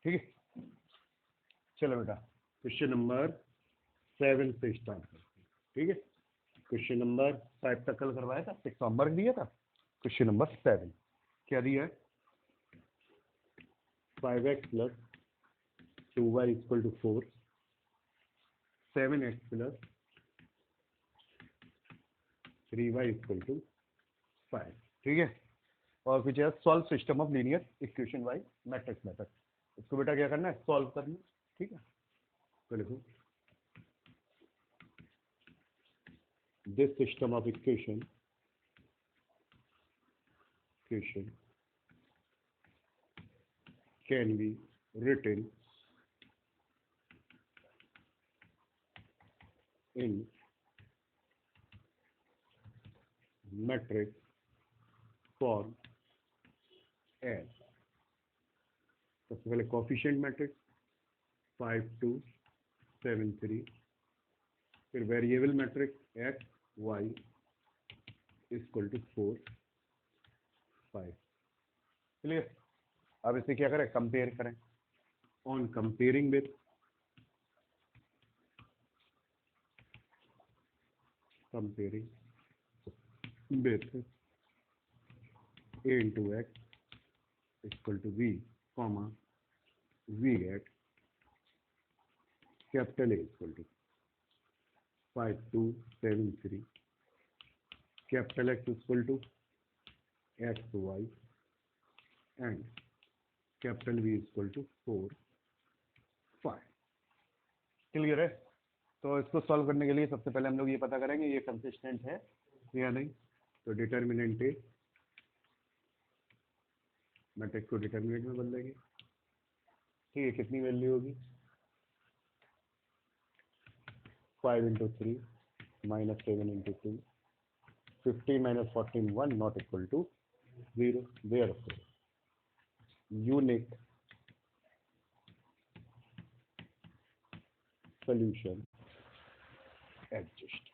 ठीक है, चलो बेटा क्वेश्चन नंबर 7 से स्टार्ट करते हैं। ठीक है, क्वेश्चन नंबर 5 तक कल करवाया था, 6 होमवर्क दिया था। क्वेश्चन नंबर 7 क्या दिया है, 5x plus 2y equal to 4, 7x plus 3y equal to 5। ठीक है, और कुछ है solve system of linear equation by matrix method. इसको बेटा क्या करना है, सॉल्व करना। ठीक है, तो लिखो this system of equation can B written in matrix form as, सबसे पहले कोफिशिएंट मैट्रिक्स 5 2 7 3, फिर variable matrix x y equal to 4 5। Clear, अब इसे क्या करें, कंपेयर करें। On comparing with a into x equal to v comma v at capital A equal to 5 2 7 3, capital X equal to x y and capital V equal to 4 5। Clear है, तो इसको solve करने के लिए सबसे पहले हम लोग ये पता करेंगे ये कंसिस्टेंट है या नहीं। तो डिटर्मिनेंट ए, मैट्रिक्स को डिटर्मिनेंट में बदल देंगे। ठीक है, कितनी वैल्यू होगी, 5 into 3 minus 7 into 2, 15 minus 14 1 not equal to 0। Therefore unique solution exist.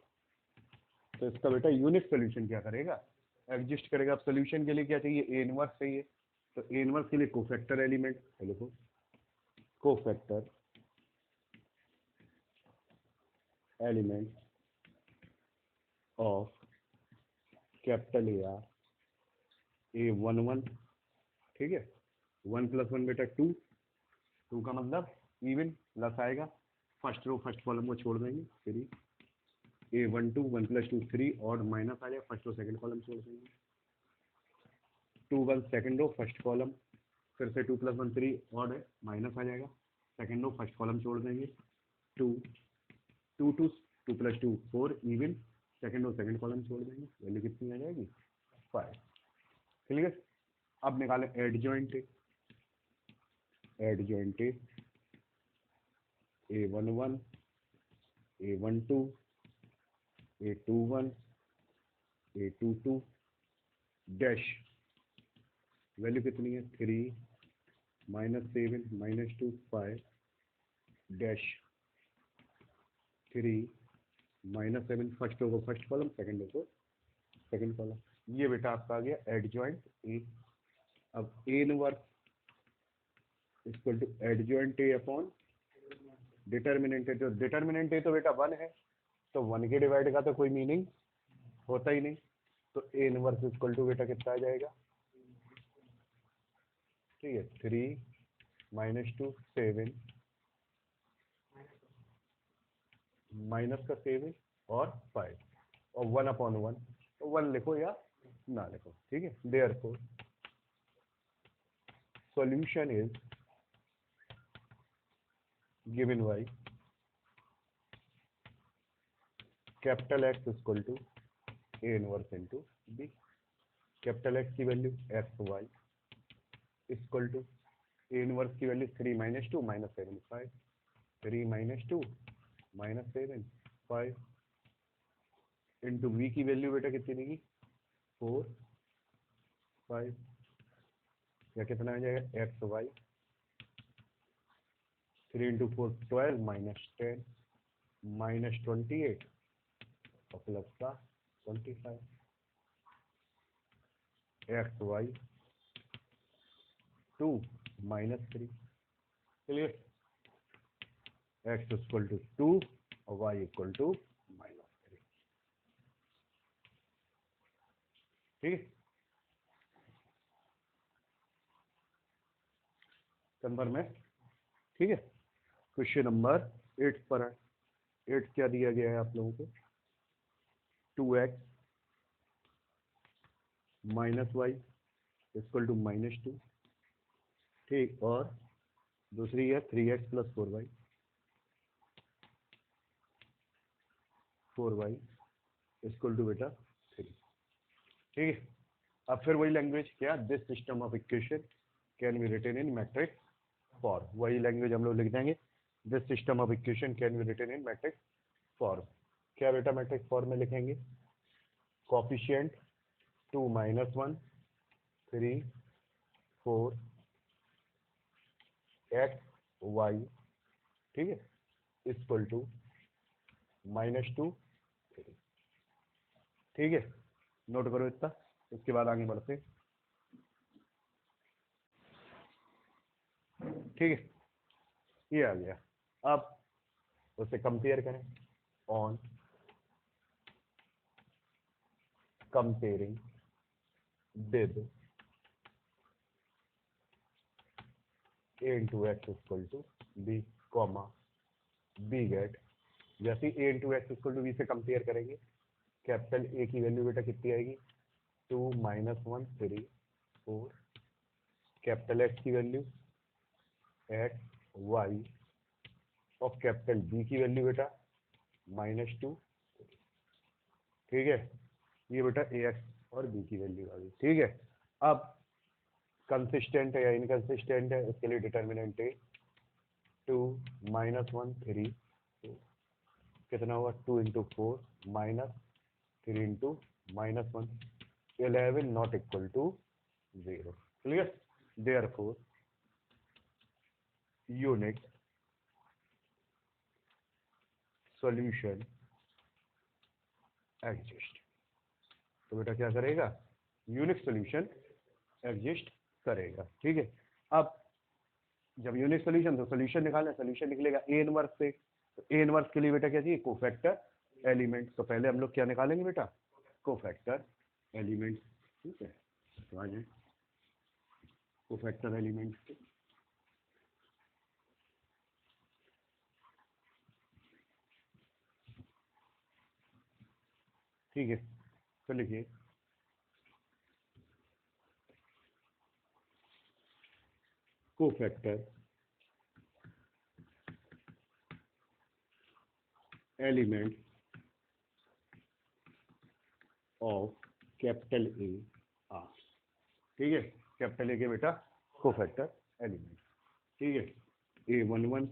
तो इसका बेटा यूनिक सॉल्यूशन क्या करेगा, एग्जिस्ट करेगा। अब सॉल्यूशन के लिए क्या चाहिए, ए इनवर्स चाहिए। तो ए इनवर्स के लिए कोफैक्टर एलिमेंट, देखो cofactor element of capital A R A11। ठीक है, 1 प्लस 1 बेटा 2, 2 का मतलब इवन प्लस आएगा, फर्स्ट रो फर्स्ट कॉलम को छोड़ देंगे। 3 A12 1 प्लस 2 3 और माइनस आ जाएगा, फर्स्ट रो सेकंड कॉलम छोड़ देंगे। 2 1 सेकंड रो फर्स्ट कॉलम, फिर से 2 प्लस 1 3 और है, माइनस आ जाएगा, सेकंड रो फर्स्ट कॉलम छोड़ देंगे। 2 2 2 2 plus 2 4 even, second row second column छोड़ देंगे, वैल्यू कितनी आ जाएगी 5। क्लियर, अब निकालें adjoint A11 A12 A21 A22 dash, value कितनी है 3 minus 7 minus 2 5 dash 3 minus 7, first row को फर्स्ट कॉलम, सेकंड रो को सेकंड कॉलम। ये बेटा आपका आ गया एडजॉइंट ए। अब A inverse equal to adjoint A upon determinant A. जो डिटर्मिनेंट ए तो बेटा 1 है, तो 1 के डिवाइड का तो कोई मीनिंग होता ही नहीं। तो ए इनवर्स इक्वल टू बेटा कितना आ जाएगा, ठीक है 3 माइनस 2 7 माइनस का 7 और 5 और 1 अपॉन 1, तो 1 लिखो या ना लिखो। ठीक है, therefore solution is given by capital X equal to A inverse into B. Capital X की value x Y equal to A inverse की value 3 minus 2 minus 7 5, 3 minus 2 minus 7 5 into V की वैल्यू बेटा कितनी देगी 4 5, या कितना आ जाएगा x Y 3 into 4 12 minus 10 minus 28 और प्लस का 25, X Y 2 minus 3 clear, x equal to 2 और y इक्वल टू -3, ठीक है। कंफर्म है, ठीक है। क्वेश्चन नंबर 8 पर है। 8 क्या दिया गया है आप लोगों को, 2x minus Y equal to -2, ठीक, और दूसरी है 3x plus 4y equal to बेटा 3, ठीक है। अब फिर वही लैंग्वेज, क्या, this system of equation can be written in matrix form, वही लैंग्वेज हम लोग लिख देंगे, this system of equation can be written in matrix form. क्या बेटा मैट्रिक्स फॉर्म में लिखेंगे, कोफिशिएंट 2 -1 3 4 x y, ठीक है, इक्वल टू -2 3, ठीक है। नोट करो इतना, इसके बाद आगे बढ़ते, ठीक है। ये आ गया। अब उसे कंपेयर करें, on comparing with a into X equal to B comma B get, जैसे a into X equal to B से कंपेयर करेंगे, कैपिटल ए की वैल्यू बेटा कितनी आएगी, 2 -1 3 4, कैपिटल एक्स की वैल्यू एक्स वाई, और कैपिटल बी की वैल्यू बेटा -2, ठीक है। ये बेटा ए एक्स और बी की वैल्यू आ गई, ठीक है। अब कंसिस्टेंट है या इनकंसिस्टेंट है, इसके लिए डिटर्मिनेंट है 2 -1 3, कितना हुआ 2 into 4 -3 into -1, 11 not equal to 0, clear. Therefore unit solution exist, तो बेटा क्या करेगा, यूनिक सॉल्यूशन एग्जिस्ट करेगा, ठीक है। अब जब यूनिक सॉल्यूशन, तो सॉल्यूशन निकालना, सॉल्यूशन निकलेगा ए इनवर्स से, तो ए इनवर्स के लिए बेटा क्या चाहिए, कोफैक्टर एलिमेंट, तो पहले हम लोग क्या निकालेंगे बेटा, कोफैक्टर एलिमेंट, ठीक है। तो आ जाए कोफैक्टर एलिमेंट, ठीक है। तो लिखिए cofactor element of capital A R, ठीक है। कैपिटल ए के बेटा कोफैक्टर एलिमेंट, ठीक है। A11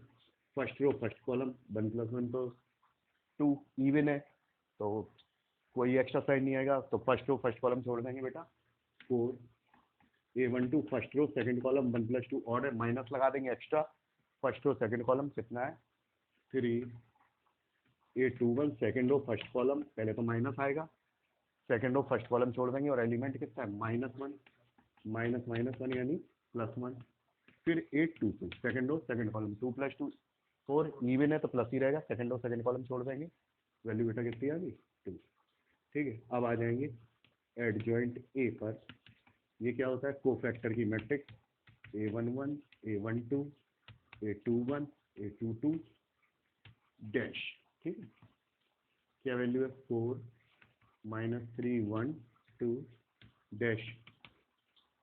first row first column, 1 + 1 तो 2 इवन है, तो कोई एक्स्ट्रा साइन नहीं आएगा, तो फर्स्ट रो फर्स्ट कॉलम छोड़ देंगे बेटा 4, A12 first row second column 1 + 2 और है, माइनस लगा देंगे extra, first row second column कितना है 3, A21 second row first column, पहले तो माइनस आएगा, सेकंड रो फर्स्ट कॉलम छोड़ देंगे, और एलिमेंट कितना है -1 -1 यानी +1, फिर 822 second row second column 2 + 2 4, even है तो प्लस ही रहेगा, सेकंड रो सेकंड कॉलम छोड़ देंगे, वैल्यू बेटा कितनी आ गई 2, ठीक है। अब आ जाएंगे एडजॉइंट ए पर, ये क्या होता है, कोफैक्टर की matrix A11 A12 A21 A22 dash, ठीक है। क्या वैल्यू है 4 -3 1 2 डैश,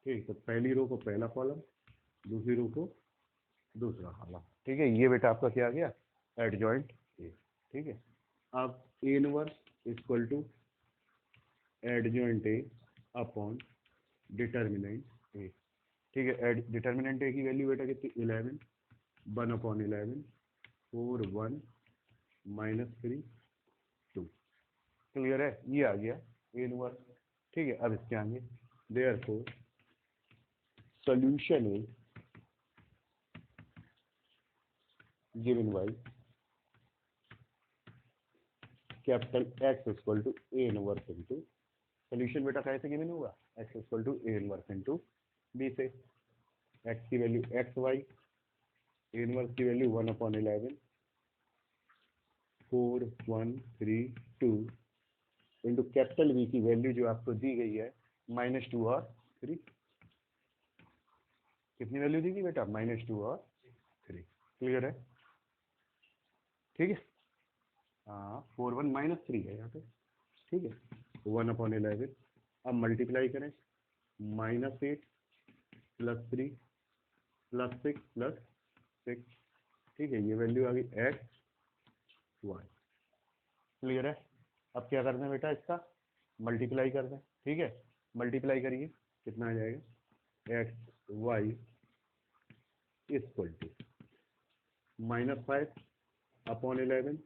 ठीक, तो पहली रो को पहला कॉलम, दूसरी रो को दूसरा कॉलम, ठीक है। ये बेटा आपका क्या आ गया, एडजॉइंट ए, ठीक है। अब A inverse equal to adjoint A upon determinant A, ठीक है। डिटर्मिनेंट ए की वैल्यू बेटा कितनी 11, 1/11 4 1 -3 2, क्लियर है, ये आ गया ए इनवर्स, ठीक है। अब इसके आगे therefore solution is given by capital X equal to A inverse into, solution बेटा कैसे गिवन होगा, X equal to A inverse into B से, एक्स की value x Y A inverse की वैल्यू 1/11 4132 इंटू कैपिटल वी की value जो आपको दी गई है -2 और 3। कितनी वैल्यू दी गई बेटा? -2 और 3। क्लियर है? ठीक है, हाँ 41 - 3 है यहाँ पे। ठीक है, 1/11। अब मल्टीप्लाई करें, -8 + 3 + 6 + 6। ठीक है, ये वैल्यू आ गई x y। क्लियर है? अब क्या करना है बेटा? इसका मल्टीप्लाई कर दें। ठीक है, मल्टीप्लाई करिए, कितना आ जाएगा? x y इक्वल टू -5/11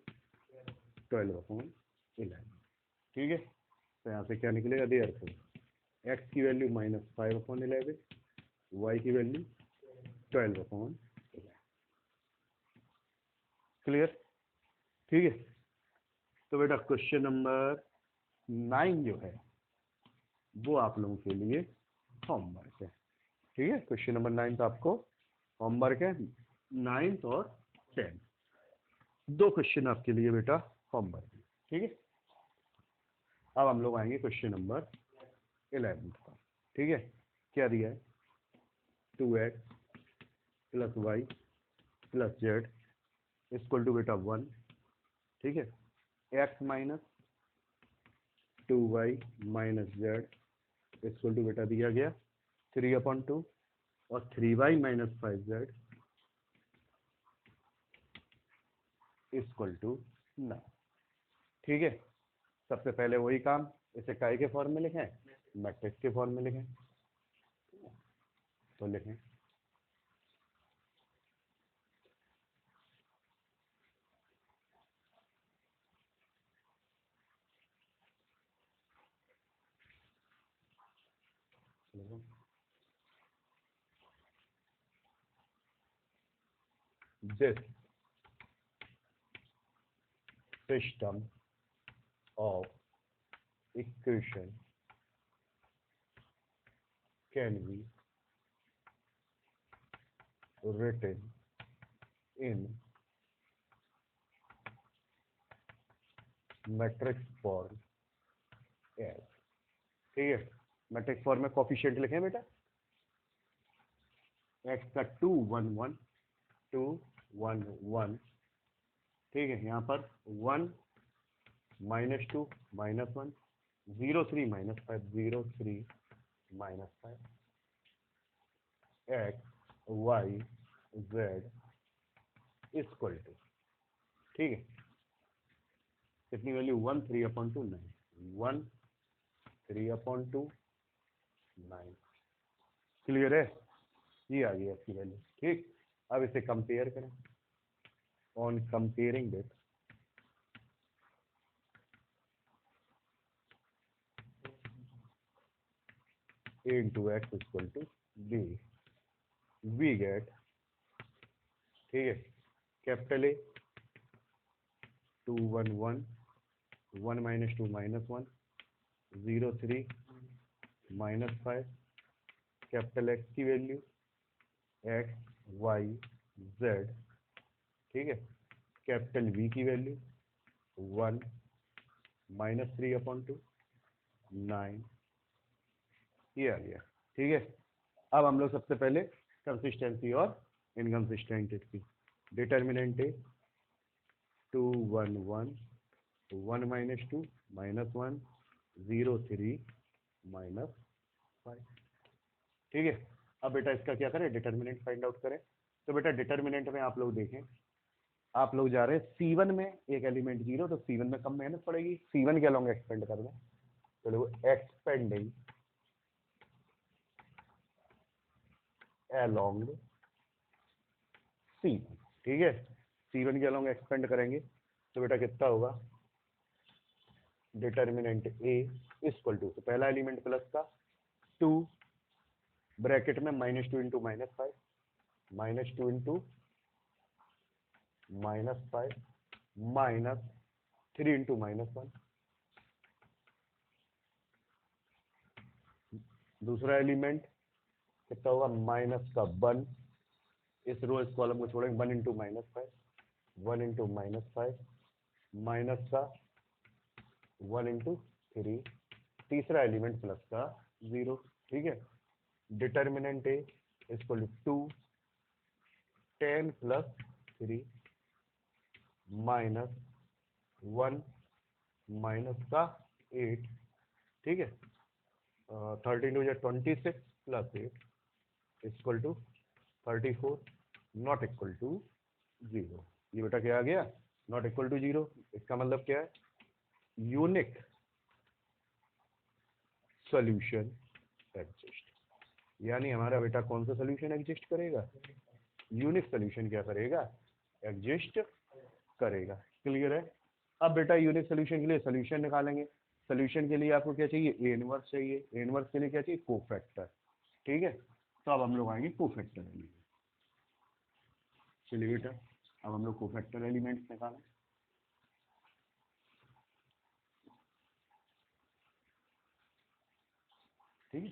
12/11। ठीक है, तो यहाँ से क्या निकलेगा? देयरफॉर x की वैल्यू -5/11, y की वैल्यू 12/11। क्लियर? ठीक है, तो बेटा क्वेश्चन नंबर 9 जो है वो आप लोगों के लिए होमवर्क है। ठीक है, क्वेश्चन नंबर 9 तो आपको होमवर्क है। 9th और 10th 2 क्वेश्चन आपके लिए बेटा होमवर्क है। ठीक है, अब हम लोग आएंगे क्वेश्चन नंबर 11 पर। ठीक है, क्या दिया है? 2x + y + z equal to बेटा 1। ठीक है, x - 2y - z equal to बेटा दिया गया 3/2 और 3y - 5z इक्वल टू 9। ठीक है, सबसे पहले वही काम, इसे काय के फॉर्म में लिखें? मैट्रिक्स के फॉर्म में लिखें। तो लिखें this system of equation can be written in matrix form S. ठीक है, मैट्रिक्स फॉर्म में कोफिशिएंट लिखें बेटा। एक्स का 2 1 1 2 1 1। ठीक है, यहाँ पर 1 -2 -1 0 3 -5 0 3 -5 x y z equal to. ठीक है, कितनी वैल्यू? 1 3/2 9 1 3/2 9। क्लियर है? ये आ गई आपकी वैल्यू। ठीक, अब इसे कंपेयर करें। On comparing this a into x equal to b, we get. ठीक है, कैपिटल ए 2 1 1 1 - 2 -1 0 3 -5 कैपिटल एक्स की वैल्यू एक्स वाई जेड। ठीक है, कैपिटल वी की वैल्यू 1 -3/2 9। ये आ गया। ठीक है, अब हम लोग सबसे पहले कंसिस्टेंसी और इनकंसिस्टेंट की डिटर्मिनेंट है 2 1 1 1 - 2 -1 0 3 -5। ठीक है, अब बेटा इसका क्या करें? डिटर्मिनेंट फाइंड आउट करें। तो बेटा डिटर्मिनेंट में आप लोग देखें, आप लोग जा रहे हैं C1 में एक एलिमेंट 0, तो C1 में कम मेहनत पड़ेगी, C1 के अलोंग एक्सपेंड कर दें। तो देखो एक्सपेंडिंग अलोंग C1। ठीक है, C1 के अलोंग एक्सपेंड करेंगे तो बेटा कितना होगा? डिटर्मिनेंट A इक्वल टू, पहला एलिमेंट प्लस का 2 ब्रैकेट में -2 × -5 -2 × -5 -3 × -1। दूसरा एलिमेंट कितना होगा? -1 इस रो इस कॉलम को छोड़ेंगे, 1 इंटू -5, 1 इंटू -5, माइनस का 1 इंटू 3, तीसरा एलिमेंट प्लस का 0, ठीक है। Determinant A equal to 10 plus 3 minus 1 minus का 8, ठीक है। 13 two 26 plus 8 equal to 34, not equal to 0। ये बेटा क्या आ गया, नॉट इक्वल टू 0। इसका मतलब क्या है, यूनिक सॉल्यूशन एग्जिस्ट, यानी हमारा बेटा कौन सा सॉल्यूशन एग्जिस्ट करेगा, यूनिक सॉल्यूशन क्या करेगा, एग्जिस्ट करेगा। क्लियर है। अब बेटा यूनिक सॉल्यूशन के लिए सॉल्यूशन निकालेंगे। सॉल्यूशन के लिए आपको क्या चाहिए, ए इनवर्स चाहिए। ए इनवर्स के लिए क्या चाहिए, कोफैक्टर, ठीक है। तो अब हम लोग आएंगे कोफैक्टर एलिमेंट। चलिए बेटा अब हम लोग कोफैक्टर एलिमेंट्स निकालें। ठीक है,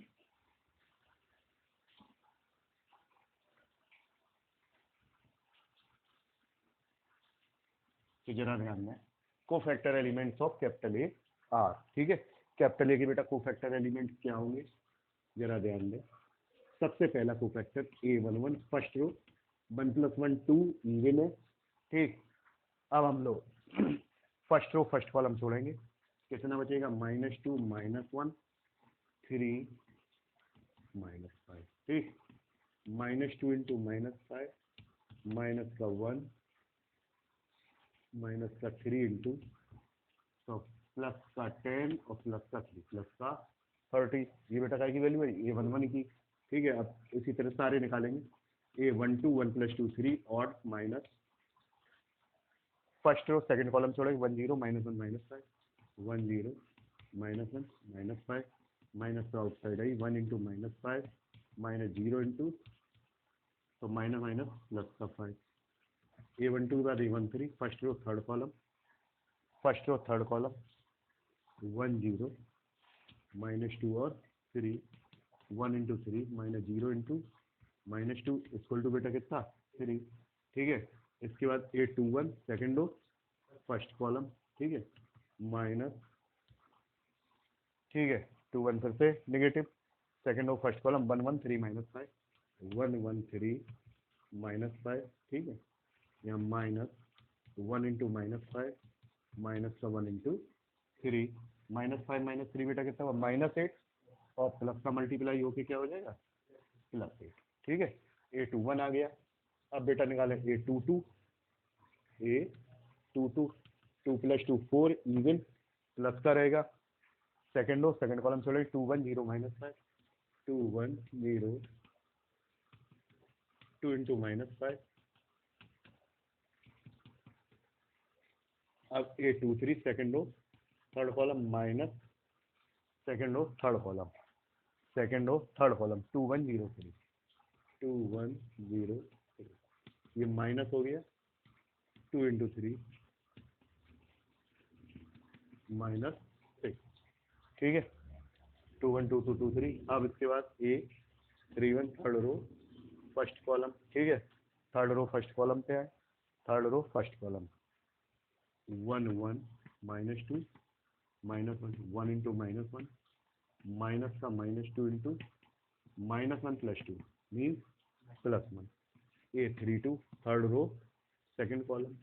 तो जरा ध्यान दें, cofactor elements of capital A R, ठीक है। कैपिटल ए के बेटा कोफैक्टर एलिमेंट क्या होंगे, जरा ध्यान दें। सबसे पहला cofactor A11 first row, 1 + 1 2 even है, ठीक। अब हम लोग फर्स्ट रो फर्स्ट कॉलम छोड़ेंगे, कितना बचेगा, -2 -1 3 -5, ठीक। -2 इंटू -5 माइनस का 1 माइनस का 3 इंटू, तो प्लस का 10 और प्लस का 3 प्लस का 30। ये बेटा काय की वैल्यू है, A11 की, ठीक है। अब इसी तरह सारे निकालेंगे, A12 1 + 2 3 odd minus, first row second column छोड़ेंगे, 1 0 -1 -5 1 0 -1 -5 माइनस का आउटसाइड आई 1 इंटू -5 -0 इंटू, तो माइनस माइनस प्लस का 5। A12 के बाद A13 first row third column, first row third column 1 0 -2 और 3 1 इंटू 3 -0 इंटू -2 इक्वल टू बेटा कितना 3, ठीक है। इसके बाद A21 second row first column, ठीक है, माइनस, ठीक है, 21 फिर से negative, second row first column 1 1 3 -5 1 1 3 -5, ठीक है। यहाँ माइनस 1 इंटू -5 माइनस का 1 इंटू 3 -5 -3 बेटा कितना हुआ -8 और प्लस का मल्टीप्लाई होके क्या हो जाएगा +8, ठीक है। A21 आ गया। अब बेटा निकालें A22 A22 2 + 2 4 इवन प्लस का रहेगा, सेकेंड रो सेकेंड कॉलम छोड़े 2 1 0 -5 2 1 0 2 इंटू -5। अब A23 second row third column minus second row third column, second row third column 2 1 0 3 2 1 0 3, ये माइनस हो गया 2 इंटू 3 -6, ठीक है। 2 1 2 2 2 3। अब इसके बाद A31 third row first column, ठीक है, थर्ड रो फर्स्ट कॉलम पे है, third row first column 1 1 -2 -1 1 into -1 minus का -2 into -1 + 2 means +1। A32 third row second column,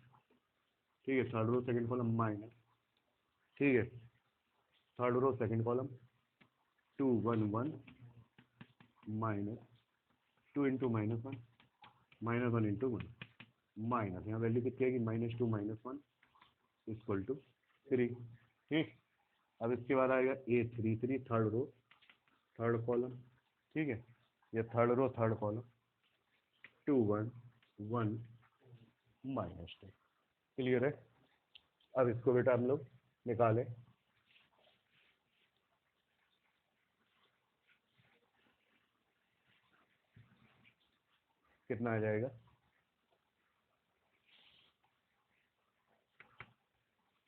ठीक है, third row second column minus, ठीक है, third row second column 2 1 1 minus 2 into -1 -1 into 1 minus, यहाँ वैल्यू कितनी आएगी -2 -1 इक्वल टू 3, ठीक। अब इसके बाद आएगा A33 थर्ड रो थर्ड कॉलम, ठीक है, ये थर्ड रो थर्ड कॉलम 2 1 1 -2। क्लियर है। अब इसको बेटा हम लोग निकालें, कितना आ जाएगा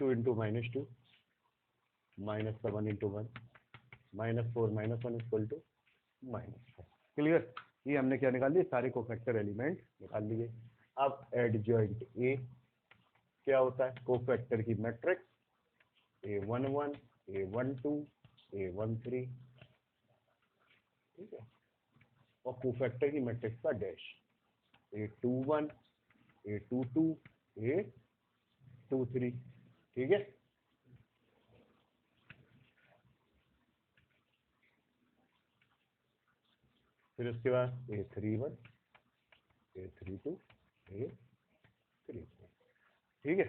2 इंटू -2 माइनस का 1 इंटू 1 -4 -1 इक्वल टू -4। क्लियर। ये हमने क्या निकाल लिए, सारे कोफैक्टर एलिमेंट निकाल लिए। अब एडजॉइंट ए क्या होता है, कोफैक्टर की मैट्रिक्स A11 A12 A13, ठीक है, और कोफैक्टर की मैट्रिक्स का डैश A21 A22 A23, ठीक है। फिर उसके बाद A31 A32 A34, ठीक है।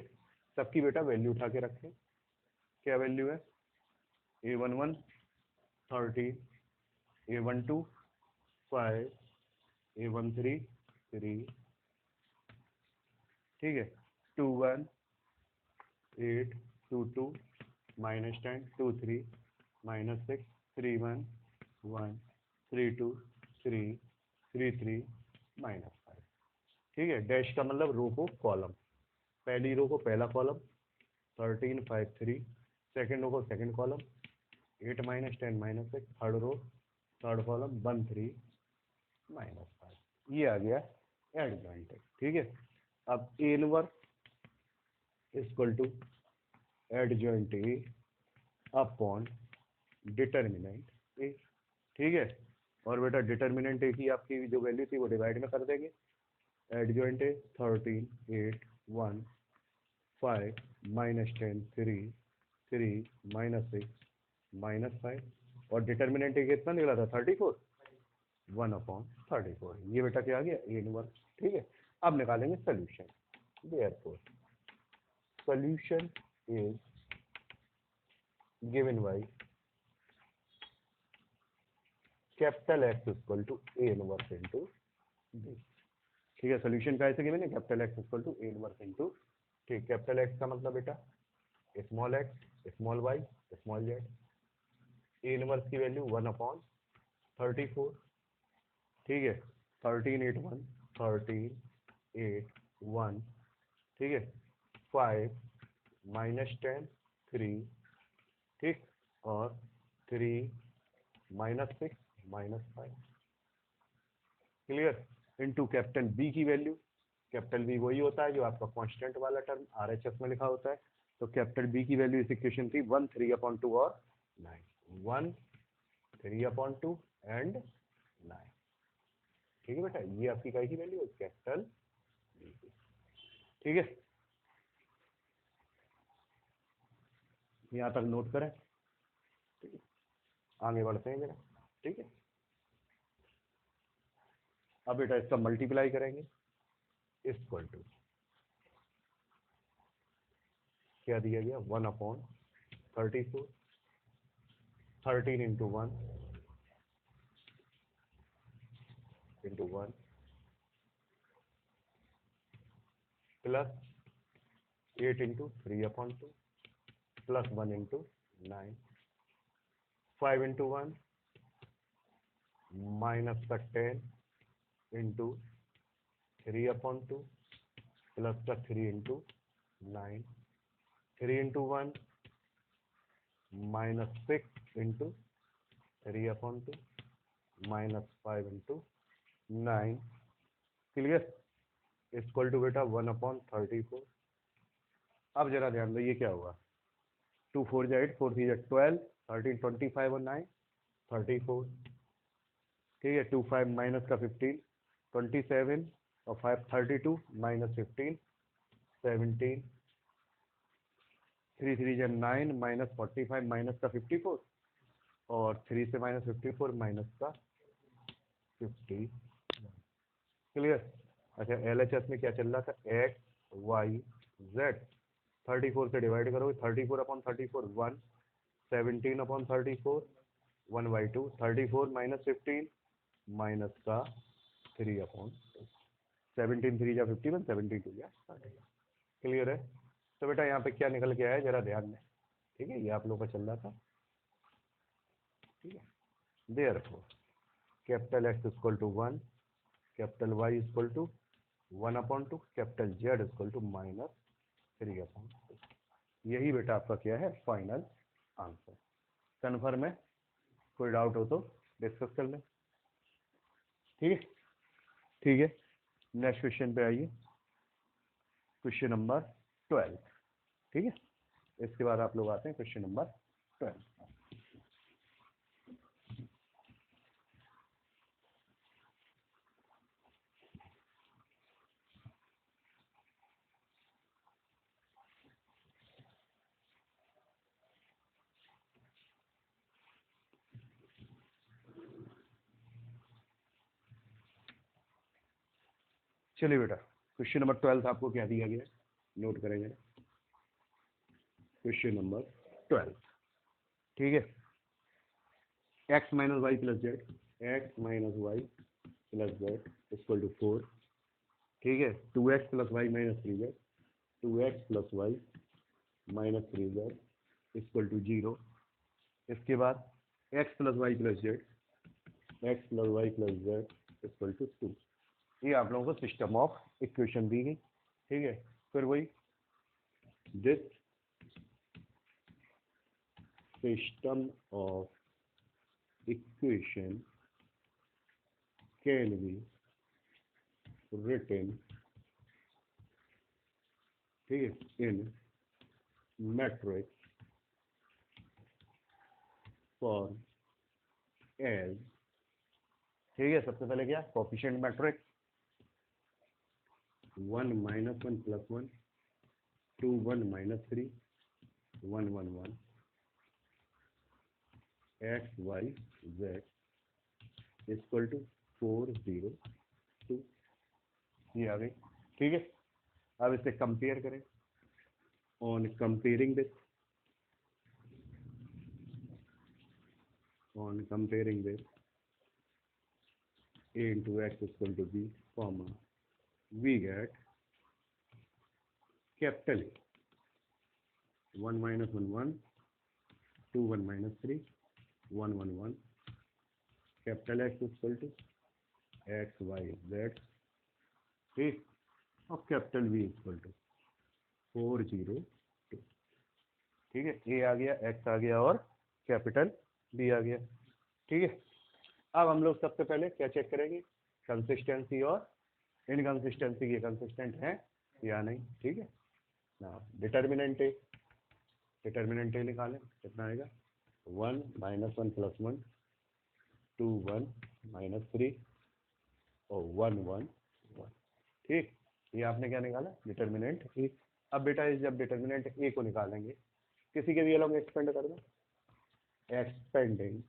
सबकी बेटा वैल्यू उठा के रखें, क्या वैल्यू है, A11 13, A12 5, A13 3, ठीक है, 21 8 22 -10 23 -6 31 1 32 3 33 -5, ठीक है। डैश का मतलब रो को कॉलम, पहली रो को पहला कॉलम 13 5 3, सेकेंड रो को सेकेंड कॉलम 8 -10 -6, थर्ड रो थर्ड कॉलम 1 3 -5, ये आ गया एडजॉइंट, ठीक है। अब A inverse equal to adjoint A upon determinant A, ठीक है। और बेटा डिटर्मिनेंट ए की आपकी जो वैल्यू थी वो डिवाइड में कर देंगे, एडजॉइंट ए 13 8 1 5 -10 3 3 -6 -5, और डिटर्मिनेंट ए कितना निकला था 34 1/34, ये बेटा क्या आ गया ए इनवर्स, ठीक है। अब निकालेंगे solution, therefore solution is given by capital X equal to A inverse into B, ठीक है। सोल्यूशन का ऐसे गिवन है capital X equal to A inverse into, ठीक, कैपिटल एक्स का मतलब बेटा small x small y small z, A inverse की वैल्यू 1/34, ठीक है, 13 8 1 13 8 1, ठीक है, 5 -10 3, ठीक, और 3 -6 -5, क्लियर, इनटू कैपिटल बी की वैल्यू, कैपिटल बी वही होता है जो आपका कांस्टेंट वाला टर्म आरएचएस में लिखा होता है, तो कैपिटल बी की वैल्यू इस इक्वेशन थी 1 3/2 और 9, 1 3/2 एंड 9, ठीक है बेटा, ये आपकी काय की वैल्यू है कैपिटल बी की, ठीक है। यहाँ तक नोट करें, ठीक है, आगे बढ़ते हैं जरा, ठीक है। अब बेटा इसका मल्टीप्लाई करेंगे, इक्वल टू क्या दिया गया 1/34, 13 into 1 into 1 plus 8 into 3/2 plus 1 into 9, 5 into 1 minus का 10 इंटू 3/2 प्लस का 3 into 9, 3 into 1 -6 into 3/2 -5 into 9, clear, equal to बेटा 1/34। अब जरा ध्यान दो ये क्या हुआ, 2 4 जा 8 4 3 जा 12 13 25 और 9 34, ठीक है, 2 5 माइनस का 15 27 और 5 32 -15 17, 3 3 जा 9 -45 माइनस का 54 और 3 से -54 माइनस का 50, क्लियर। अच्छा एलएचएस में क्या चल रहा था, एक्स वाई जेड, 34 से डिवाइड करोगे 34/34 1, 17/34 1/2, 34 -15 माइनस का 3/2, 17 3 जा 51 17 2 जा 30, क्लियर है। तो बेटा यहाँ पे क्या निकल के आया जरा ध्यान दें, ठीक है, ये आप लोग का चल रहा था, ठीक है। Therefore capital X equal to 1, capital Y equal to 1/2, capital Z equal to -3/2, यही बेटा आपका क्या है फाइनल आंसर। कन्फर्म है, कोई डाउट हो तो डिस्कस कर लें, ठीक है, ठीक है। नेक्स्ट क्वेश्चन पे आइए, क्वेश्चन नंबर 12। ठीक है, इसके बाद आप लोग आते हैं क्वेश्चन नंबर 12। चलिए बेटा, क्वेश्चन नंबर 12 आपको क्या दिया गया है, नोट करेंगे। क्वेश्चन नंबर 12, ठीक है। X minus y plus z, x minus y plus z equal to 4, ठीक है। 2x plus y minus 3z, 2x plus y minus 3z equal to 0। इसके बाद x plus y plus z, x plus y plus z equal to 2। ये आप लोगों को system of equation दी गई, ठीक है। फिर वही, this system of equation can B written, ठीक है, इन मैट्रिक्स फॉर्म एज, ठीक है। सबसे पहले क्या, coefficient matrix 1 minus 1 plus 1, 2 1 minus 3, 1 1 1, x y z equal to 4 0 2। ये आ गई, ठीक है। अब इसे कंपेयर करें, on comparing this, on comparing this, a into x equal to b, comma, we get capital A, 1 minus 1 1, 2 1 minus 3, 1 1 1, capital X equal to x y z, ठीक, और capital V equal to 4 0 2, ठीक है। ए आ गया, x आ गया और capital B आ गया, ठीक है। अब हम लोग सबसे पहले क्या चेक करेंगे, कंसिस्टेंसी और इनकंसिस्टेंसी, ये कंसिस्टेंट है या नहीं, ठीक है ना। डिटर्मिनेंट ए, डिटर्मिनेंट ए निकालें, कितना आएगा, 1 माइनस 1 प्लस 1, 2 1 माइनस 3 और 1 1 1, ठीक। ये आपने क्या निकाला, डिटर्मिनेंट ए। अब बेटा जब डिटर्मिनेंट ए को निकालेंगे, किसी के भी अलॉन्ग एक्सपेंड कर दो, एक्सपेंडिंग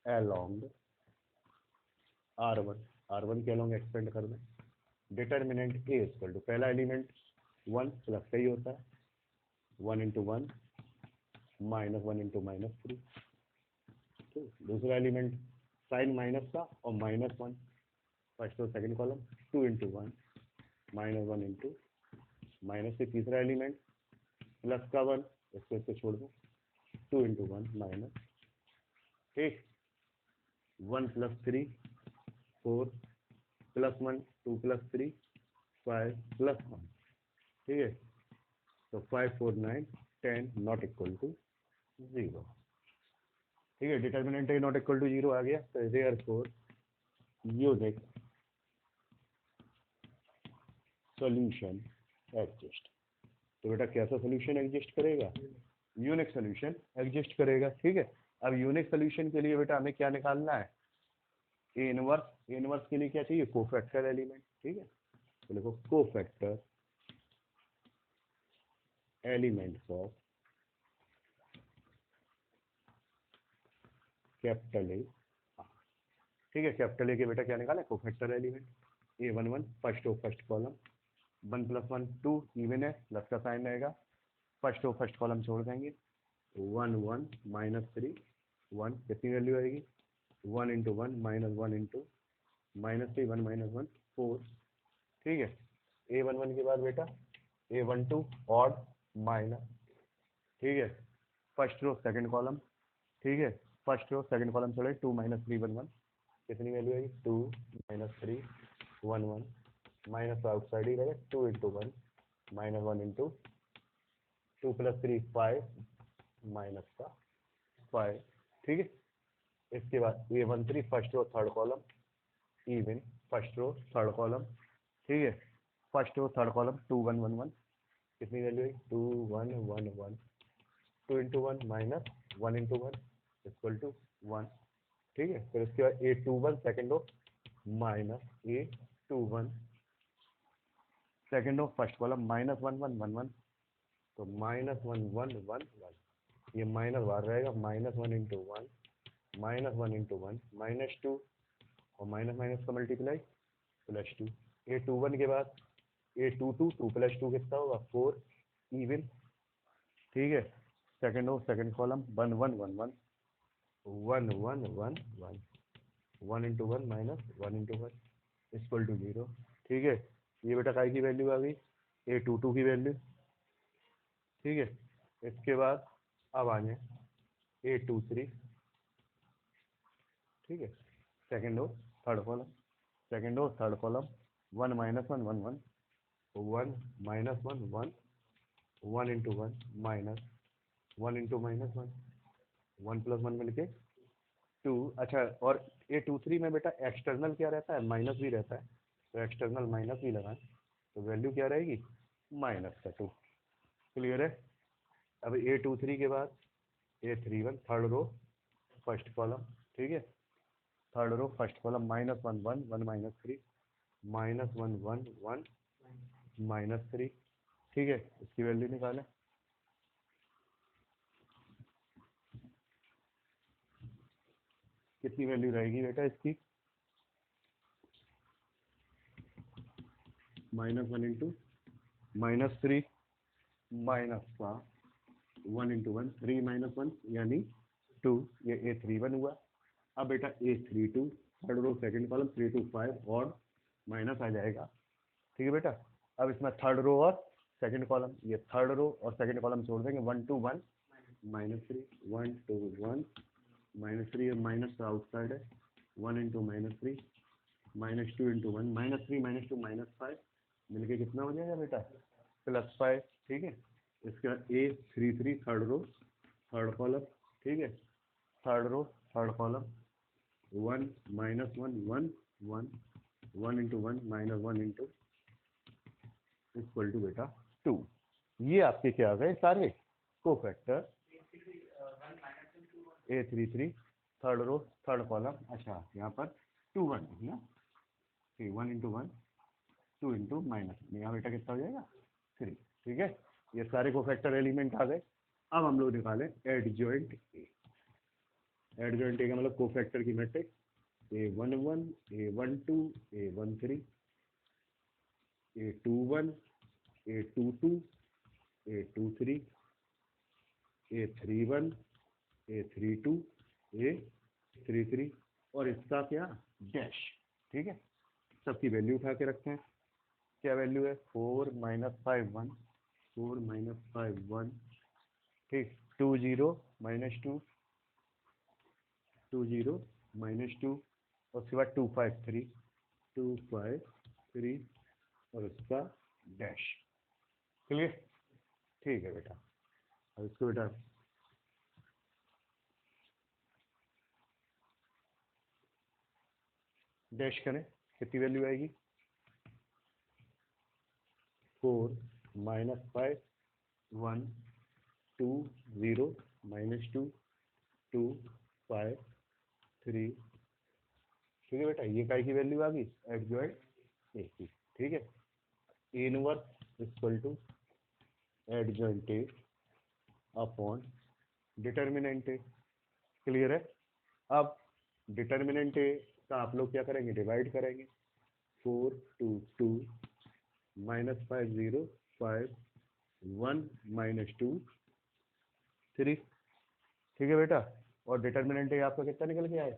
along R1, R1 के अलॉन्ग एक्सपेंड कर दें, डिटर्मिनेंट ए इक्वल टू, पहला एलिमेंट 1 प्लस का ही होता है, 1 इंटू 1 माइनस 1 इंटू माइनस 3, ठीक। दूसरा एलिमेंट साइन माइनस का और माइनस 1, फर्स्ट और second column 2 into 1 minus 1 into minus से, तीसरा एलिमेंट प्लस का 1, इसको इसको छोड़ दो, 2 इंटू 1 माइनस, ठीक, 1 प्लस 3 4 प्लस 1 2 प्लस 3 5 प्लस 1, ठीक है। तो 5 4 9 10 नॉट इक्वल टू 0, ठीक है। Determinant A not equal to 0 आ गया, तो देयरफॉर यूनिक सॉल्यूशन एग्जिस्ट। तो बेटा कैसा सॉल्यूशन एग्जिस्ट करेगा, यूनिक सॉल्यूशन एग्जिस्ट करेगा, ठीक है। अब यूनिक सॉल्यूशन के लिए बेटा हमें क्या निकालना है, ए इनवर्स, ए इनवर्स के लिए क्या चाहिए, कोफैक्टर एलिमेंट, ठीक है। तो देखो cofactor elements of capital A, ठीक है। कैपिटल ए के बेटा क्या निकाले, कोफैक्टर एलिमेंट, ए 1 1 फर्स्ट और फर्स्ट कॉलम, 1 प्लस 1 2 इवन है, प्लस का साइन रहेगा, फर्स्ट और फर्स्ट कॉलम छोड़ देंगे, 1 1 माइनस 3 1, कितनी वैल्यू आएगी, 1 into 1 minus 1 into minus 3 1 minus 1 4, ठीक है। ए 1 1 के बाद बेटा ए 1 2 ऑड माइनस, ठीक है, फर्स्ट रो सेकंड कॉलम, ठीक है। फर्स्ट रो सेकंड कॉलम छोड़े, 2 माइनस 3 1 1, कितनी वैल्यू आएगी, 2 माइनस 3 1 1, माइनस आउटसाइड ही रहेगा, 2 into 1 minus 1 into 2 plus 3 5 minus का 5, ठीक है। इसके बाद A 1 3 first row third column, even, first row third column, ठीक है, फर्स्ट रो थर्ड कॉलम 2 1 1 1, कितनी वैल्यू है 2 1 1 1, 2 into one minus 1 into one equal to 1, ठीक है। फिर उसके बाद A21 second row minus A21 second row first column minus 1 1 1 1, तो माइनस 1 1 1 1, ये माइनस बाहर रहेगा, minus 1 into one minus 1 into one minus 2, और माइनस माइनस का मल्टीप्लाई प्लस 2। A21 के बाद A22 2 प्लस 2 कितना होगा 4, इवन, ठीक है। Second row second column 1 1 1 1 1 1 1 1, 1 into one minus 1 into one equal to 0, ठीक है। ये बेटा काय की वैल्यू आ गई A22 की वैल्यू, ठीक है। इसके बाद अब आ जाए A23, ठीक है, second row third column, second row third column 1 minus 1 1 1, 1 minus 1 1, 1 into one minus 1 into minus 1, 1 plus 1 मिलके 2। अच्छा, और A23 में बेटा एक्सटर्नल क्या रहता है, माइनस भी रहता है, तो एक्सटर्नल माइनस भी लगाएं, तो वैल्यू क्या रहेगी माइनस का 2, क्लियर है। अब A23 के बाद A31 third row first column, ठीक है, third row first column minus 1 1 1 minus 3, minus 1 1 1 minus 3, ठीक है। इसकी वैल्यू निकालें, कितनी वैल्यू रहेगी बेटा इसकी, माइनस 1 इंटू माइनस 3 माइनस का 1 इंटू वन 3 माइनस 1 यानी 2, ये A31 हुआ। अब बेटा A32 third row second column 3 2 5 और माइनस आ जाएगा, ठीक है बेटा। अब इसमें थर्ड रो और सेकंड कॉलम, ये थर्ड रो और सेकंड कॉलम छोड़ देंगे, 1 2 1 माइनस 3 1 2 1 माइनस 3, माइनस का आउटसाइड है, 1 into minus 3 minus 2 into one minus 3 minus 2 minus 5, मिलके कितना हो जाएगा बेटा प्लस 5, ठीक है। इसका A33 थर्ड रो थर्ड कॉलम, ठीक है, third row third column 1 minus 1 1 1 1 into one minus 1 into equal to बेटा 2। ये आपके क्या आ गए सारे कोफैक्टर A33 थर्ड रो थर्ड कॉलम, अच्छा यहाँ पर 2 1 है ना, 1 इंटू वन 2 इंटू माइनस, यहाँ बेटा कितना हो जाएगा 3, ठीक है। ये सारे कोफैक्टर एलिमेंट आ गए। अब हम लोग निकालें एडजॉइंट ए, एडजॉइंट ए का मतलब कोफैक्टर की matrix A11 A12 A13 A21 A22 A23 A31 A32 A33 और इसका क्या डैश, ठीक है। सबकी वैल्यू उठा के रखते हैं, क्या वैल्यू है 4 माइनस 5 1 4 माइनस 5 1, ठीक, 2 0 माइनस 2 2 0 माइनस 2, और उसके बाद 2 5 3 2 5 3 और उसका डैश, क्लियर, ठीक है बेटा। अब इसको बेटा डैश करें, कितनी वैल्यू आएगी 4 माइनस 5 1 2 0 माइनस 2 2 5 3, ठीक है बेटा। ये काय की वैल्यू आ गई एडजॉइंट ए की, ठीक है। A inverse equal to adjoint A upon determinant A, clear है। अब डिटर्मिनेंट ए का आप लोग क्या करेंगे डिवाइड करेंगे, 4 2 2 माइनस 5 0 5 1 माइनस 2 3, ठीक है बेटा। और डिटर्मिनेंट ए आपका कितना निकल के आया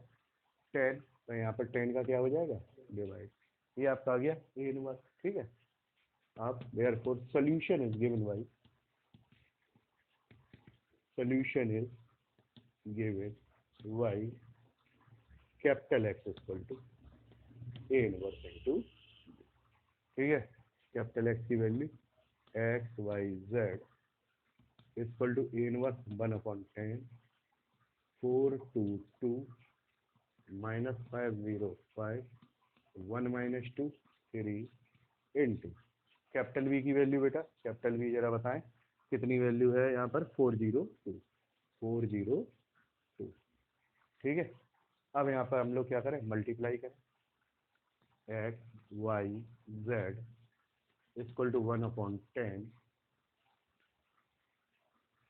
10, तो यहाँ पर 10 का क्या हो जाएगा डिवाइड, ये आपका आ गया ए इनवर्स, ठीक है। आप therefore solution is given by solution is given y capital X equal to a inverse into, ठीक है। कैपिटल एक्स की value x y z equal to A inverse 1/10 4 2 2 minus 5 0 5 1 minus 2 3 into capital V की value बेटा, capital V जरा बताएं कितनी value है यहाँ पर, 402 402, ठीक है। अब यहाँ पर हम लोग क्या करें, मल्टीप्लाई करें, x y z equal to 1/10,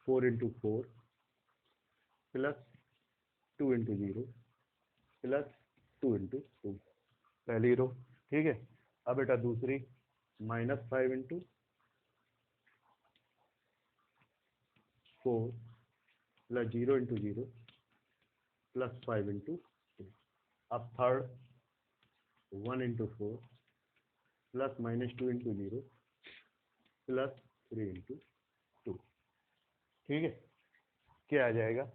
4 into 4 plus 2 into 0 plus 2 into 2, पहली रो, ठीक है। अब बेटा दूसरी, -5 into 4 plus 0 into 0 plus 5 into 2। अब third, 1 into 4 plus -2 into 0 plus 3 into 2, ठीक है। क्या आ जाएगा,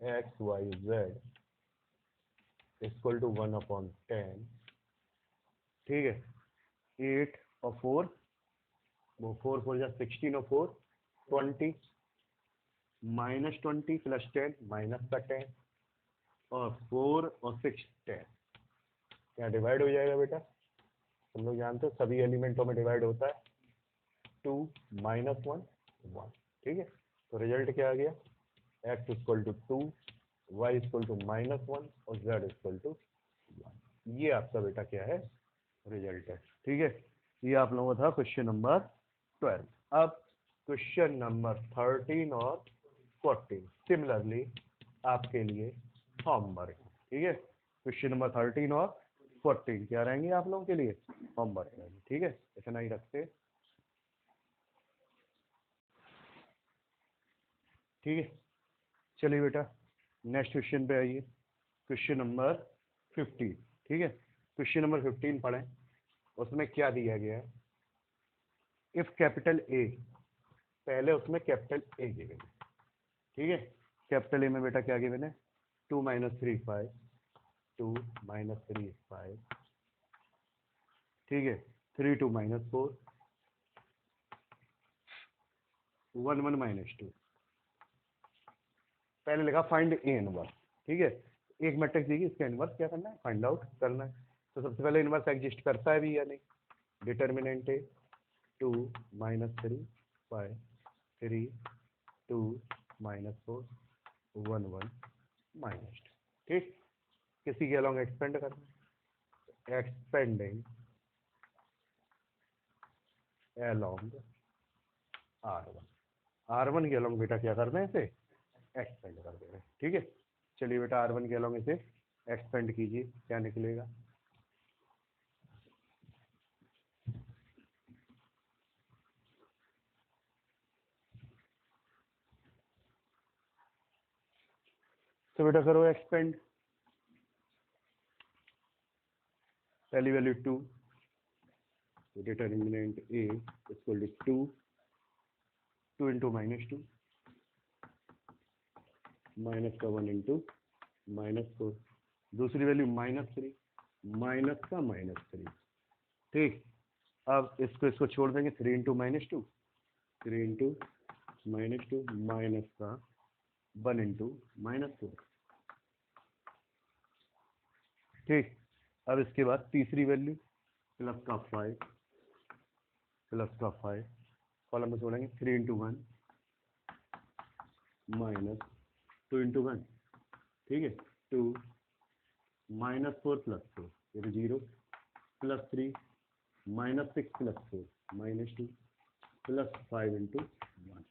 x y z equal to 1/10, ठीक है। 8 और 4, वो 4 4 जा 16 और 4 20, -20 प्लस 10 माइनस का 10, और 4 और 6 10, क्या डिवाइड हो जाएगा बेटा, हम लोग जानते हो सभी एलिमेंटों में डिवाइड होता है, 2 -1 1, ठीक है। तो रिजल्ट क्या आ गया, x equal to 2, y equal to -1 और z इक्वल टू 1। ये आपका बेटा क्या है, रिजल्ट है, ठीक है। ये आप लोगों का था क्वेश्चन नंबर 12। अब क्वेश्चन नंबर 13 और 14 सिमिलरली आपके लिए होमवर्क, ठीक है। क्वेश्चन नंबर 13 और 14 क्या रहेंगे आप लोगों के लिए, होमवर्क रहेंगे, ठीक है। इतना ही रखते, ठीक है। चलिए बेटा नेक्स्ट क्वेश्चन पे आइए, क्वेश्चन नंबर 15, ठीक है। क्वेश्चन नंबर 15 पढ़ें, उसमें क्या दिया गया है, इफ कैपिटल ए, पहले उसमें कैपिटल ए गिवन, ठीक है। कैपिटल ए में बेटा क्या गिवन है, 2 - 3 5, 2 - 3 5, ठीक है। 3 2 -4, 1 1 -2। पहले लिखा फाइंड ए इनवर्स, ठीक है। एक मैट्रिक्स देगी, इसका इनवर्स क्या करना है, फाइंड आउट करना है। तो सबसे पहले इनवर्स एग्जिस्ट करता है भी या नहीं, डिटर्मिनेंट है 2 - 3 5 3 2 -4 1 1 -2, ठीक। किसी के अलॉन्ग एक्सपेंड करना है, एक्सपेंडिंग along R1, R1 के अलॉन्ग बेटा क्या कर रहे हैं, इसे एक्सपेंड कर दे रहे हैं, ठीक है। चलिए बेटा R1 के अलॉन्ग इसे एक्सपेंड कीजिए, क्या निकलेगा, तो बेटा करो एक्सपेंड, पहली value 2, determinant A equal to 2 into -2 minus का 1 इंटू -4, दूसरी वैल्यू -3 माइनस का -3, ठीक। अब इसको छोड़ देंगे, 3 इंटू -2 3 इंटू -2 माइनस का 1 इंटू -4, ठीक। अब इसके बाद तीसरी वैल्यू प्लस का 5 कॉलम में छोड़ेंगे, 3 इंटू 1 माइनस 2 इंटू 1, ठीक है। 2 -4 प्लस 4 फिर 0 plus 3 -6 plus 4 -2 plus 5 into 1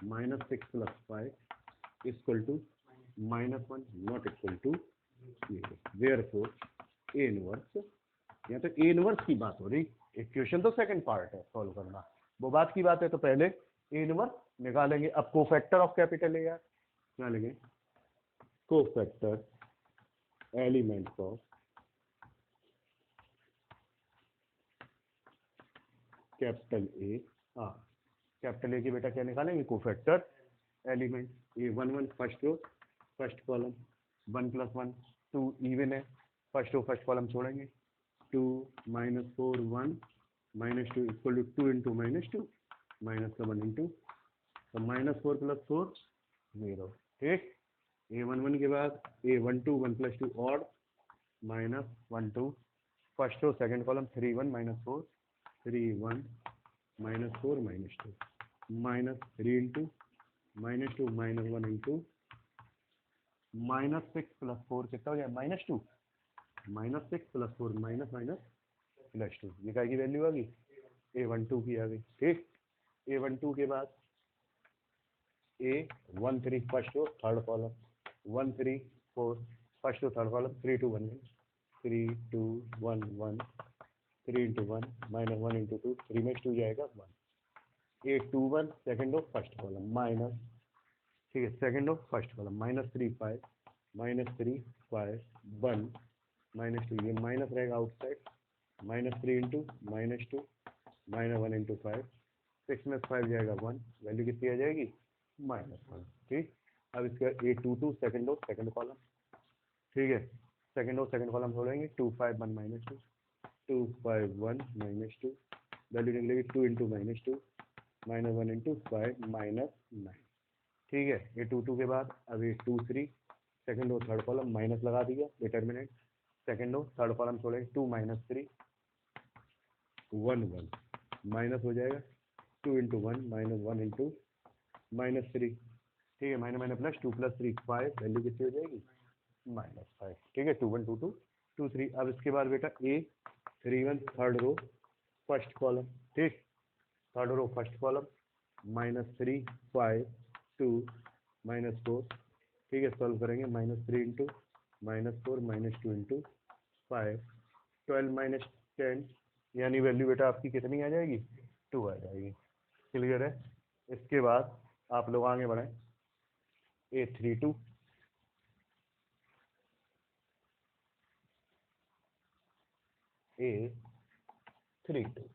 -6 plus 5 equal to -1 not equal to 0, therefore A inverse, यहाँ तो ए इनवर्स की बात हो रही, इक्वेशन तो सेकंड पार्ट है सॉल्व करना, वो बात की बात है, तो पहले ए इनवर्स निकालेंगे। अब कोफैक्टर ऑफ कैपिटल ए यार क्या लेंगे, cofactor elements of capital A, हाँ कैपिटल ए की बेटा क्या निकालेंगे, कोफैक्टर एलिमेंट, ये 1 1 first row first column, 1 + 1 2 even है, फर्स्ट रो फर्स्ट कॉलम छोड़ेंगे, 2 -4 1 -2 इक्वल टू 2 इंटू -2 माइनस का 1 इंटू, तो -4 + 4 0, ठीक। A11 के बाद A12 1 + 2 odd, -1 2, first row second column 3 1 -4 3 1 -4 -2, -3 into -2 -1 into -6 + 4 कितना हो जाए -2, -6 + 4 माइनस माइनस +2, ये क्या की वैल्यू आ गई, A12 की आ गई, ठीक। A12 के बाद A13 first row third column 1 3 4 first row third column 3 2 1 3 2 1 1 3 into 1 -1 into 2 3 में 2 जाएगा 1 A21 second row first column minus, ठीक है, सेकंड रो फर्स्ट कॉलम -3 5 -3 5 1 -2, ये माइनस रहेगा आउटसाइड, -3 इंटू -2 -1 इंटू 5 6 में 5 जाएगा 1, वैल्यू कितनी आ जाएगी -1, ठीक। अब इसका A22 second row second column, ठीक है, सेकंड रो सेकंड कॉलम छोड़ेंगे 2 5 1 -2 2 5 1 -2, वैल्यू निकलेगी 2 इंटू -2 -1 इंटू 5 -9, ठीक है। A22 के बाद अब A23 second row third column minus लगा दिया, determinant second row third column छोड़ेंगे 2 -3 1 1 माइनस हो जाएगा 2 इंटू 1 -1 इंटू -3, ठीक है, -2 + 3 5, वैल्यू कितनी हो जाएगी -5, ठीक है, 2 1 2 2 2 3। अब इसके बाद बेटा A31 third row first column, ठीक, थर्ड रो फर्स्ट कॉलम -3 5 2 -4, ठीक है, सॉल्व करेंगे -3 इंटू -4 -2 इंटू 5 12 -10, यानी वैल्यू बेटा आपकी कितनी आ जाएगी 2 आ जाएगी, क्लियर है। इसके बाद आप लोग आगे बढ़ें A32 A32,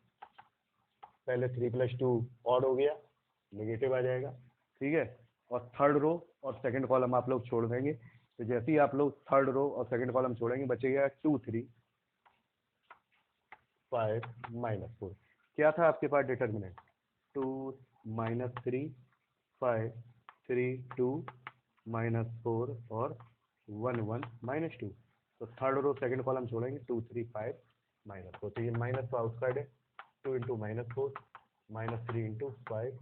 पहले 3 + 2 ऑड हो गया, नेगेटिव आ जाएगा, ठीक है, और थर्ड रो और सेकंड कॉलम आप लोग छोड़ देंगे, तो जैसे ही आप लोग थर्ड रो और सेकंड कॉलम छोड़ेंगे बचेगा 2 3 5 -4, क्या था आपके पास डिटर्मिनेंट 2 -3 5 3 2 -4 और 1 1 -2, तो थर्ड रो सेकंड कॉलम छोड़ेंगे 2 3 5 -4, तो ये माइनस तो आउटसाइड है, 2 into -4 -3 into 5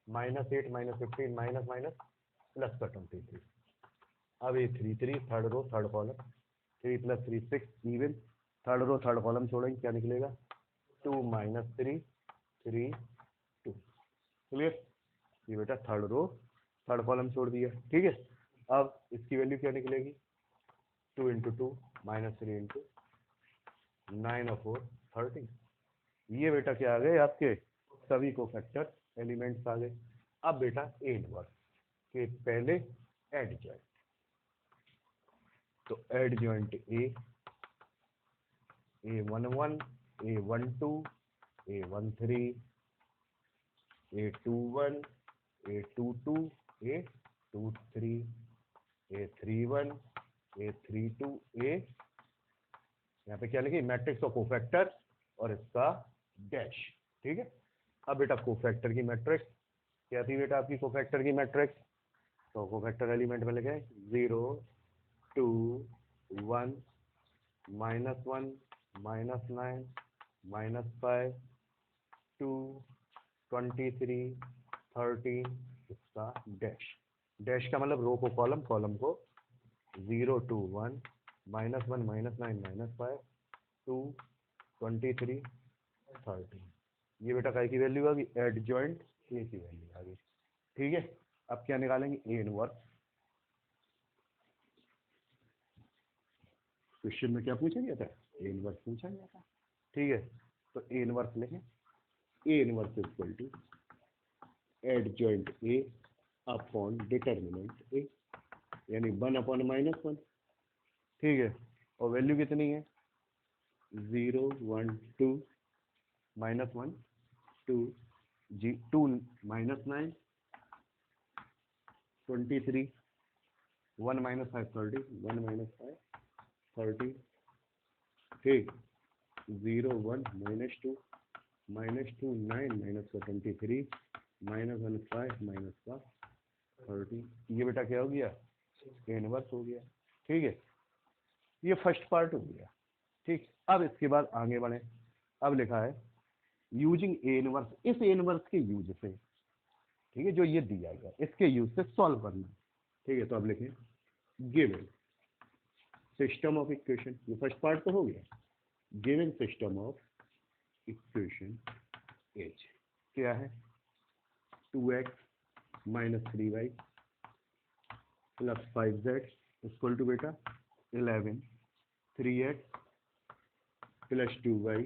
-8 -15 minus minus plus का 23। अब ये 3 3 थर्ड रो थर्ड कॉलम 3 + 3 6 इवन, थर्ड रो थर्ड कॉलम छोड़ेंगे क्या निकलेगा 2 -3 3 2, क्लियर। ये बेटा थर्ड रो थर्ड कॉलम छोड़ दिया, ठीक है। अब इसकी वैल्यू क्या निकलेगी 2 इंटू 2 -3 इंटू 9 और 4 30, ये बेटा क्या आ गए आपके सभी को फैक्टर एलिमेंट्स आ गए। अब बेटा ए इनवर्स के पहले एड जॉइंट, तो adjoint A11 A12 A13 A21 A22 A23 A31 A32 A, यहाँ पे क्या लिखी मैट्रिक्स ऑफ कोफैक्टर और इसका डैश, ठीक है। अब बेटा कोफैक्टर की मैट्रिक्स क्या थी बेटा आपकी कोफैक्टर की मैट्रिक्स, तो कोफैक्टर एलिमेंट में लिखे 0 2 1 -1 -9 -5 2 23 13, इसका डैश, डैश का मतलब रो को कॉलम, कॉलम को 0 2 1 -1 -9 -5 2 23 13, ये बेटा काय की वैल्यू आ गई एड जॉइंट ए की वैल्यू आ गई, ठीक है। अब क्या निकालेंगे ए इनवर्स, क्वेश्चन में क्या पूछा गया था ए इनवर्स पूछा गया था, ठीक है। तो ए इनवर्स लिखें, A inverse equal to adjoint A upon determinant A, यानी 1/-1, ठीक है, और वैल्यू कितनी है 0 1 2 -1 2 2 -9 23 1 -5 30 1 -5 30, ठीक 0 1 -2 -2 9 -23 -1 5 -30। ये बेटा क्या हो गया, इनवर्स हो गया। ठीक है, ये फर्स्ट पार्ट हो गया। ठीक, अब इसके बाद आगे बढ़े। अब लिखा है यूजिंग ए इनवर्स, इस ए इनवर्स के यूज से, ठीक है, जो ये दिया गया इसके यूज से सॉल्व करना। ठीक है, तो अब लिखें गिवन सिस्टम ऑफ इक्वेशन, ये फर्स्ट पार्ट तो हो गया। Given system of equation H क्या है, 2x - 3y + 5z equal to बेटा 11, 3x + 2y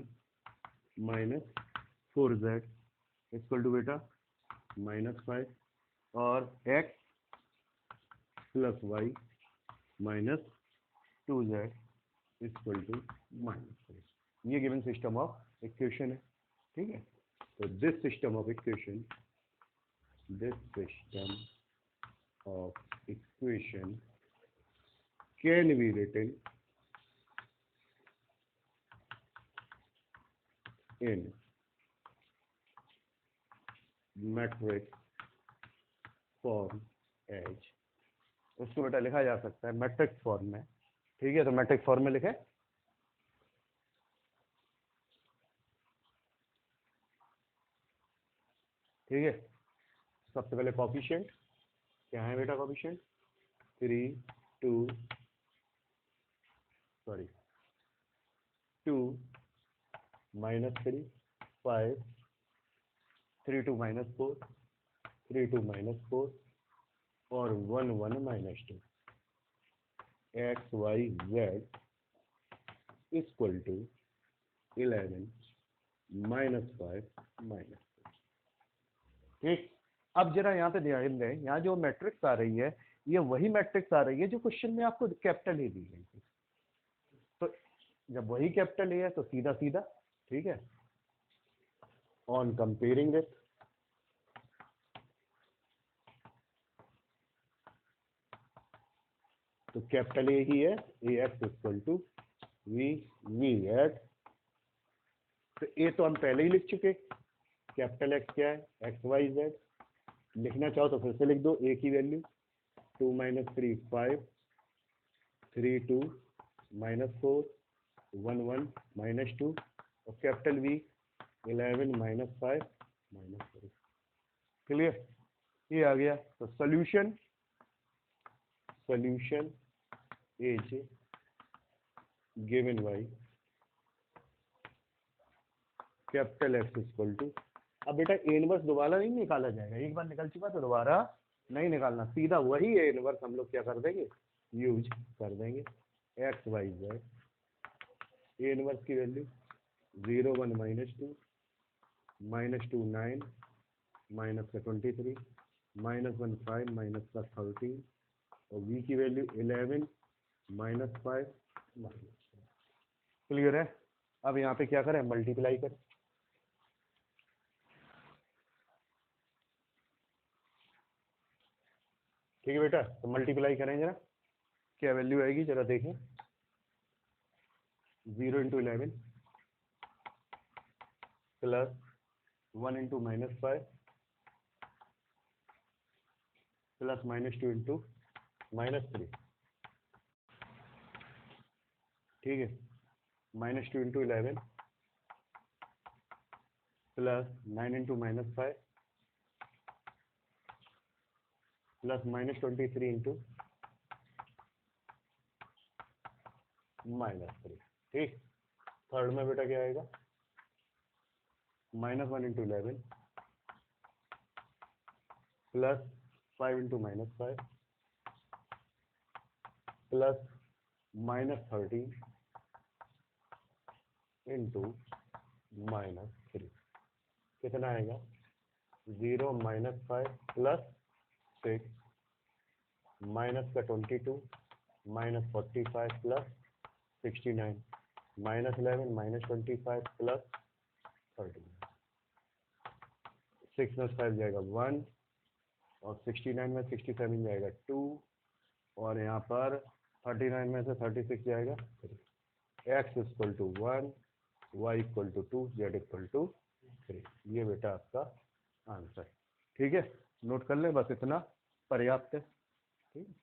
- 4z equal to बेटा -5, और x + y - 2z equal to -3। ये गिवन सिस्टम ऑफ इक्वेशन है। ठीक है, तो this system of equation can be written in matrix form as, उसको बेटा लिखा जा सकता है मैट्रिक्स फॉर्म में। ठीक है, तो मैट्रिक्स फॉर्म में लिखे। ठीक है, सबसे पहले कोफिशिएंट क्या है बेटा, कोफिशिएंट 3 2 -2 -3 5 3 2 -4 3 2 -4 और 1 1 -2 x y z equal to 11 -5 -4। ठीक, अब जरा यहाँ पे ध्यान दें, यहाँ जो मैट्रिक्स आ रही है ये वही मैट्रिक्स आ रही है जो क्वेश्चन में आपको कैपिटल ए दी गई थी। तो जब वही कैपिटल ए है तो सीधा सीधा, ठीक है, ऑन कंपेयरिंग दिस, तो कैपिटल ए ही है, A X equal to V at, तो ए तो हम पहले ही लिख चुके, कैपिटल एक्स क्या है, एक्स वाई जेड। लिखना चाहो तो फिर से लिख दो ए की वैल्यू 2 - 3 5 3 2 -4 1 1 -2 और कैपिटल वी 11 -5 -4। क्लियर, ये आ गया। तो solution is given by capital X equal to, अब बेटा ए इनवर्स दोबारा नहीं निकाला जाएगा, एक बार निकल चुका तो दोबारा नहीं निकालना, सीधा वही ए इनवर्स हम लोग क्या कर देंगे, यूज कर देंगे। X y z, A inverse की वैल्यू 0 1 -2 -2 9 -23 -1 5 -13 और वी की वैल्यू 11 -5 क्लियर है। अब यहाँ पे क्या करें, मल्टीप्लाई करें। ठीक है बेटा, तो मल्टीप्लाई करें जरा, क्या वैल्यू आएगी जरा देखें। 0 × 11 प्लस 1 × -5 प्लस -2 × -3, ठीक है, -2 × 11 प्लस 9 × -5 प्लस -23 × -3। ठीक, थर्ड में बेटा क्या आएगा, -1 × 11 प्लस 5 × -5 प्लस -13 × -3, कितना आएगा 0 -5 प्लस 6 माइनस का 22 -45 प्लस 69 -11 -25 प्लस 13, 6 में 5 जाएगा 1 और 69 में 67 जाएगा 2 और यहाँ पर 39 में से 36 जाएगा 3। x equal to 1, y equal to 2, z equal to 3। ये बेटा आपका आंसर। ठीक है, नोट कर ले, बस इतना पर्याप्त है। ठीक है।